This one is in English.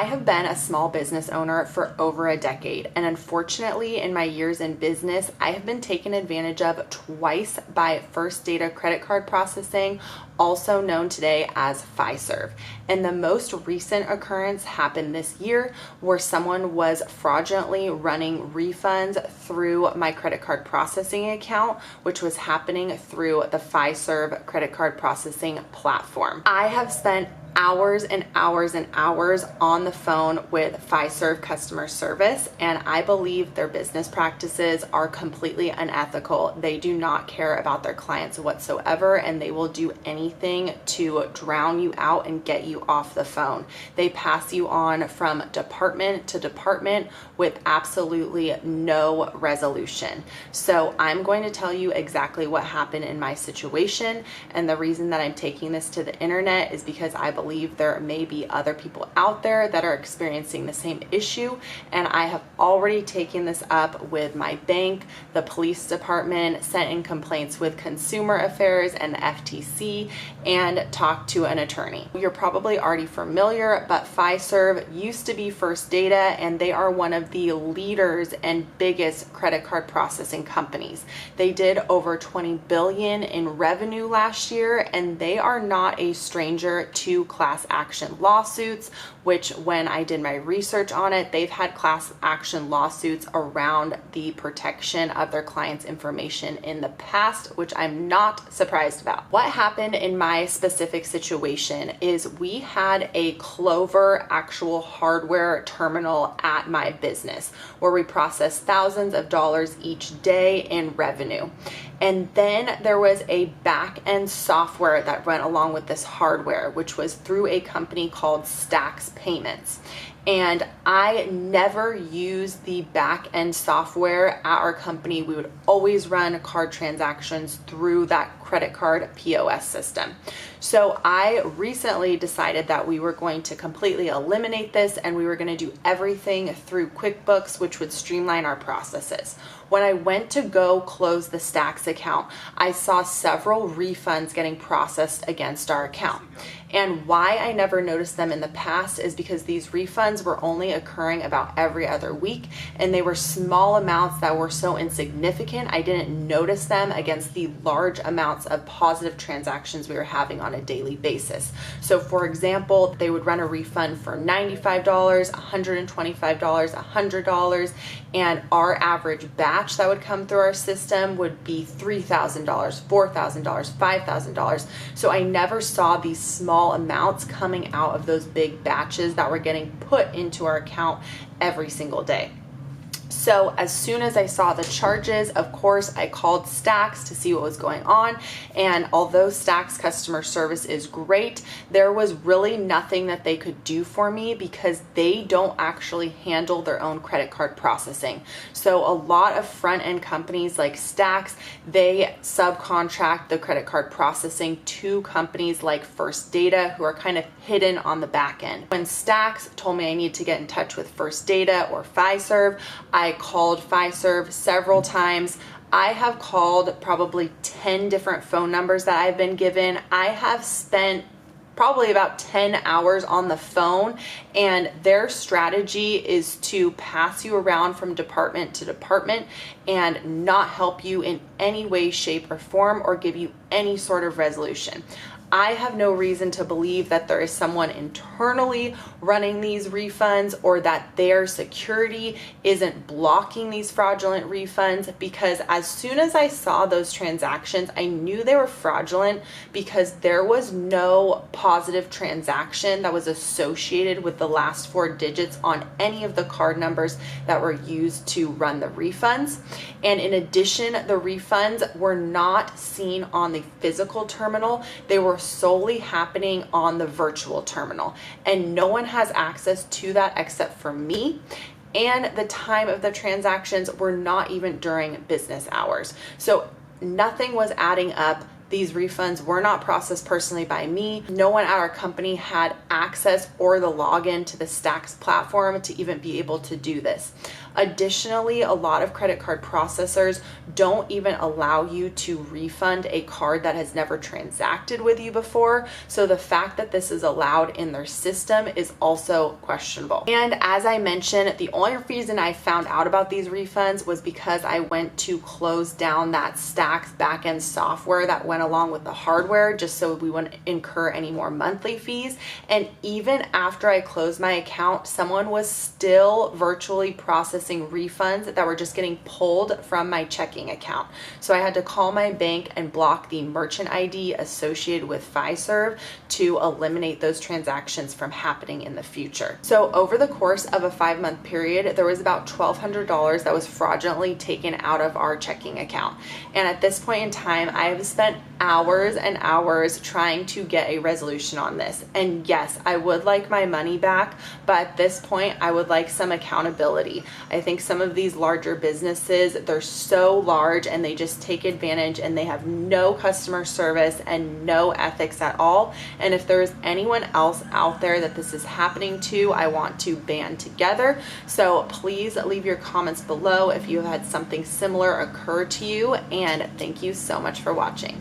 I have been a small business owner for over a decade, and unfortunately in my years in business, I have been taken advantage of twice by First Data credit card processing, also known today as Fiserv. And the most recent occurrence happened this year where someone was fraudulently running refunds through my credit card processing account, which was happening through the Fiserv credit card processing platform. I have spent hours and hours and hours on the phone with Fiserv customer service, and I believe their business practices are completely unethical. They do not care about their clients whatsoever, and they will do anything to drown you out and get you off the phone. They pass you on from department to department with absolutely no resolution. So I'm going to tell you exactly what happened in my situation, and the reason that I'm taking this to the internet is because I believe there may be other people out there that are experiencing the same issue, and I have already taken this up with my bank, the police department, sent in complaints with Consumer Affairs and the FTC, and talked to an attorney. You're probably already familiar, but Fiserv used to be First Data, and they are one of the leaders and biggest credit card processing companies. They did over $20 billion in revenue last year, and they are not a stranger to class action lawsuits, which when I did my research on it, they've had class action lawsuits around the protection of their clients' information in the past, which I'm not surprised about. What happened in my specific situation is we had a Clover actual hardware terminal at my business where we process thousands of dollars each day in revenue. And then there was a back-end software that went along with this hardware, which was through a company called STAX payments. And I never used the back-end software at our company. We would always run card transactions through that credit card POS system. So I recently decided that we were going to completely eliminate this, and we were going to do everything through QuickBooks, which would streamline our processes. When I went to go close the STAX account, I saw several refunds getting processed against our account. And why I never noticed them in the past is because these refunds were only occurring about every other week, and they were small amounts that were so insignificant I didn't notice them against the large amounts of positive transactions we were having on a daily basis. So for example, they would run a refund for $95, $125, $100, and our average batch that would come through our system would be $3,000, $4,000, $5,000. So I never saw these small amounts coming out of those big batches that were getting put into our account every single day. So as soon as I saw the charges, of course, I called STAX to see what was going on. And although STAX customer service is great, there was really nothing that they could do for me because they don't actually handle their own credit card processing. So a lot of front-end companies like STAX, they subcontract the credit card processing to companies like First Data, who are kind of hidden on the back end. When STAX told me I need to get in touch with First Data or Fiserv, I called Fiserv several times. I have called probably 10 different phone numbers that I've been given. I have spent probably about 10 hours on the phone, and their strategy is to pass you around from department to department and not help you in any way, shape, or form or give you any sort of resolution. I have no reason to believe that there is someone internally running these refunds or that their security isn't blocking these fraudulent refunds, because as soon as I saw those transactions, I knew they were fraudulent because there was no positive transaction that was associated with the last 4 digits on any of the card numbers that were used to run the refunds. And in addition, the refunds were not seen on the physical terminal. They were solely happening on the virtual terminal, and no one has access to that except for me. And the time of the transactions were not even during business hours. So nothing was adding up. These refunds were not processed personally by me. No one at our company had access or the login to the STAX platform to even be able to do this. Additionally, a lot of credit card processors don't even allow you to refund a card that has never transacted with you before. So the fact that this is allowed in their system is also questionable. And as I mentioned, the only reason I found out about these refunds was because I went to close down that STAX backend software that went along with the hardware, just so we wouldn't incur any more monthly fees. And even after I closed my account, someone was still virtually processing refunds that were just getting pulled from my checking account. So I had to call my bank and block the merchant ID associated with Fiserv to eliminate those transactions from happening in the future. So over the course of a 5-month period, there was about $1,200 that was fraudulently taken out of our checking account. And at this point in time, I have spent hours and hours trying to get a resolution on this. And yes, I would like my money back, but at this point, I would like some accountability. I think some of these larger businesses, they're so large and they just take advantage and they have no customer service and no ethics at all. And if there's anyone else out there that this is happening to, I want to band together. So please leave your comments below if you had something similar occur to you. And thank you so much for watching.